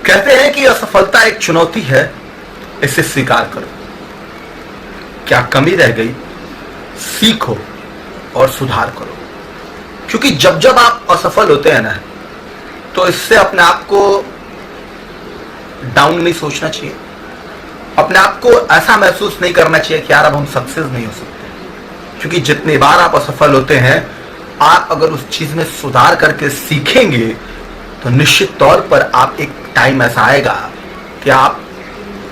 कहते हैं कि असफलता एक चुनौती है, इसे स्वीकार करो। क्या कमी रह गई, सीखो और सुधार करो। क्योंकि जब जब आप असफल होते हैं ना, तो इससे अपने आप को डाउन नहीं सोचना चाहिए। अपने आप को ऐसा महसूस नहीं करना चाहिए कि यार अब हम सक्सेस नहीं हो सकते। क्योंकि जितनी बार आप असफल होते हैं, आप अगर उस चीज में सुधार करके सीखेंगे तो निश्चित तौर पर आप एक टाइम ऐसा आएगा कि आप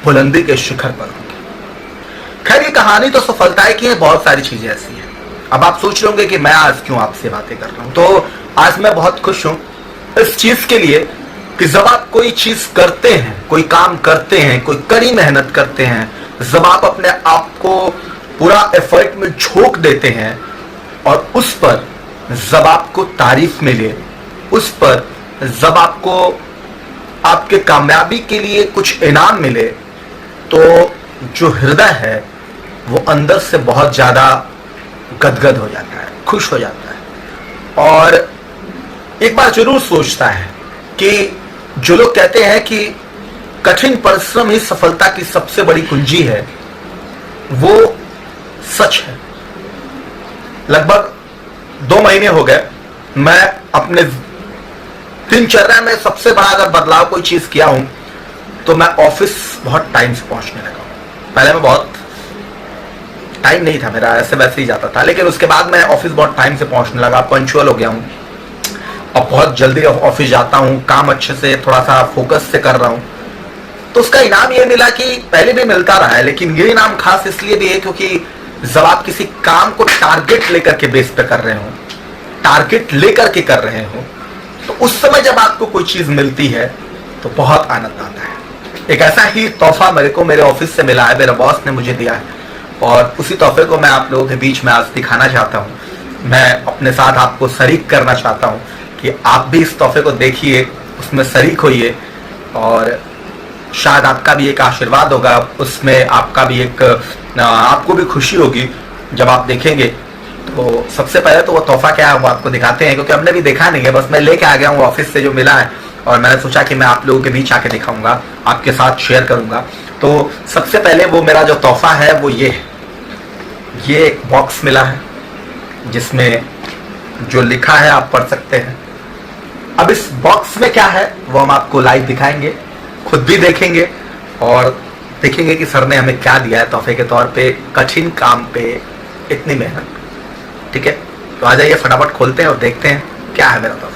बुलंदी के शिखर पर होंगे। खैर, ये कहानी तो सफलता की है, बहुत सारी चीजें ऐसी हैं। अब आप सोच रहे होंगे कि मैं आज क्यों आपसे बातें कर रहा हूं। तो आज मैं बहुत खुश हूं इस चीज के लिए कि जब आप कोई चीज करते हैं, कोई काम करते हैं, कोई कड़ी मेहनत करते हैं, जब आप अपने आप को पूरा एफर्ट में झोंक देते हैं और उस पर जब आपको तारीफ मिले, उस पर जब आपको आपके कामयाबी के लिए कुछ इनाम मिले, तो जो हृदय है वो अंदर से बहुत ज्यादा गदगद हो जाता है, खुश हो जाता है। और एक बार जरूर सोचता है कि जो लोग कहते हैं कि कठिन परिश्रम ही सफलता की सबसे बड़ी कुंजी है, वो सच है। लगभग 2 महीने हो गए मैं अपने दिनचर्या में सबसे बड़ा अगर बदलाव कोई चीज किया हूं तो मैं ऑफिस बहुत टाइम से पहुंचने लगा हूं। पहले मैं बहुत टाइम नहीं था मेरा, ऐसे वैसे ही जाता था, लेकिन उसके बाद मैं ऑफिस बहुत टाइम से पहुंचने लगा, पंक्चुअल हो गया हूं और बहुत जल्दी ऑफिस जाता हूं, काम अच्छे से थोड़ा सा फोकस से कर रहा हूं। तो उसका इनाम ये मिला कि पहले भी मिलता रहा है, लेकिन ये इनाम खास इसलिए भी है क्योंकि जब आप किसी काम को टारगेट लेकर के बेस पे कर रहे हो, टारगेट लेकर के कर रहे हो, तो उस समय जब आपको कोई चीज मिलती है तो बहुत आनंद आता है। एक ऐसा ही तोहफा मेरे को मेरे ऑफिस से मिला है, मेरे बॉस ने मुझे दिया है, और उसी तोहफे को मैं आप लोगों के बीच में आज दिखाना चाहता हूं। मैं अपने साथ आपको शरीक करना चाहता हूं कि आप भी इस तोहफे को देखिए, उसमें शरीक होइए, और शायद आपका भी एक आशीर्वाद होगा उसमें, आपका भी एक आपको भी खुशी होगी जब आप देखेंगे। तो सबसे पहले तो वो तोहफा क्या है वो आपको दिखाते हैं, क्योंकि हमने भी देखा नहीं है, बस मैं लेके आ गया हूँ ऑफिस से जो मिला है, और मैंने सोचा कि मैं आप लोगों के बीच आके दिखाऊंगा, आपके साथ शेयर करूंगा। तो सबसे पहले वो मेरा जो तोहफा है वो ये है। ये एक बॉक्स मिला है जिसमें जो लिखा है आप पढ़ सकते हैं। अब इस बॉक्स में क्या है वो हम आपको लाइव दिखाएंगे, खुद भी देखेंगे और देखेंगे कि सर ने हमें क्या दिया है तोहफे के तौर पे, कठिन काम पे इतनी मेहनत। ठीक है, तो आ जाइए फटाफट खोलते हैं और देखते हैं क्या है मेरा तोहफा।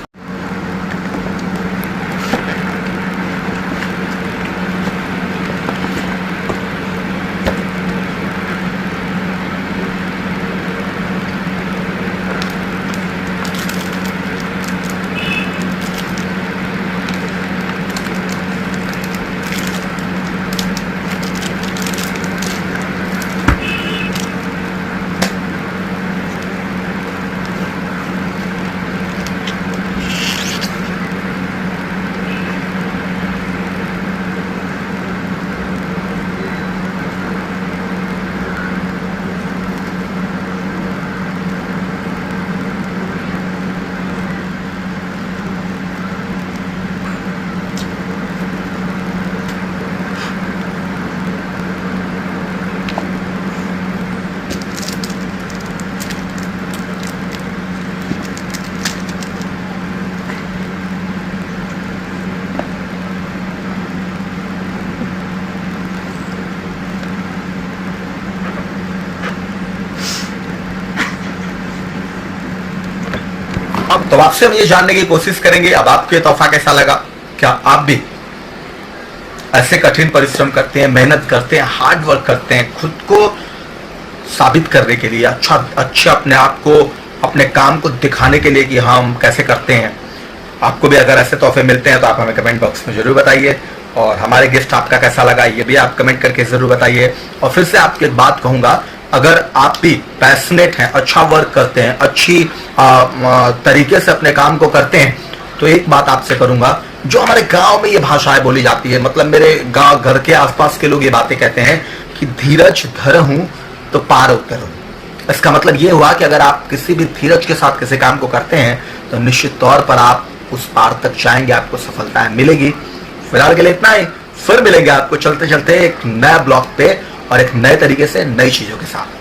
अब तो आपसे हम ये जानने की कोशिश करेंगे अब आपको ये तोहफा कैसा लगा। क्या आप भी ऐसे कठिन परिश्रम करते हैं, मेहनत करते हैं, हार्ड वर्क करते हैं, खुद को साबित करने के लिए, अच्छा अपने आप को, अपने काम को दिखाने के लिए कि हम कैसे करते हैं। आपको भी अगर ऐसे तोहफे मिलते हैं तो आप हमें कमेंट बॉक्स में जरूर बताइए, और हमारे गिफ्ट आपका कैसा लगा ये भी आप कमेंट करके जरूर बताइए। और फिर से आपकी एक बात कहूंगा, अगर आप भी पैशनेट हैं, अच्छा वर्क करते हैं, अच्छी तरीके से अपने काम को करते हैं, तो एक बात आपसे करूंगा, जो हमारे गांव में ये भाषाएं बोली जाती है, मतलब मेरे गांव घर के आसपास के लोग ये बातें कहते हैं कि धीरज धर हूं तो पार उतर हूं। इसका मतलब ये हुआ कि अगर आप किसी भी धीरज के साथ किसी काम को करते हैं तो निश्चित तौर पर आप उस पार तक जाएंगे, आपको सफलता मिलेगी। फिलहाल के लिए इतना ही, फिर मिलेंगे आपको चलते चलते एक नया ब्लॉग पे और एक नए तरीके से नई चीजों के साथ।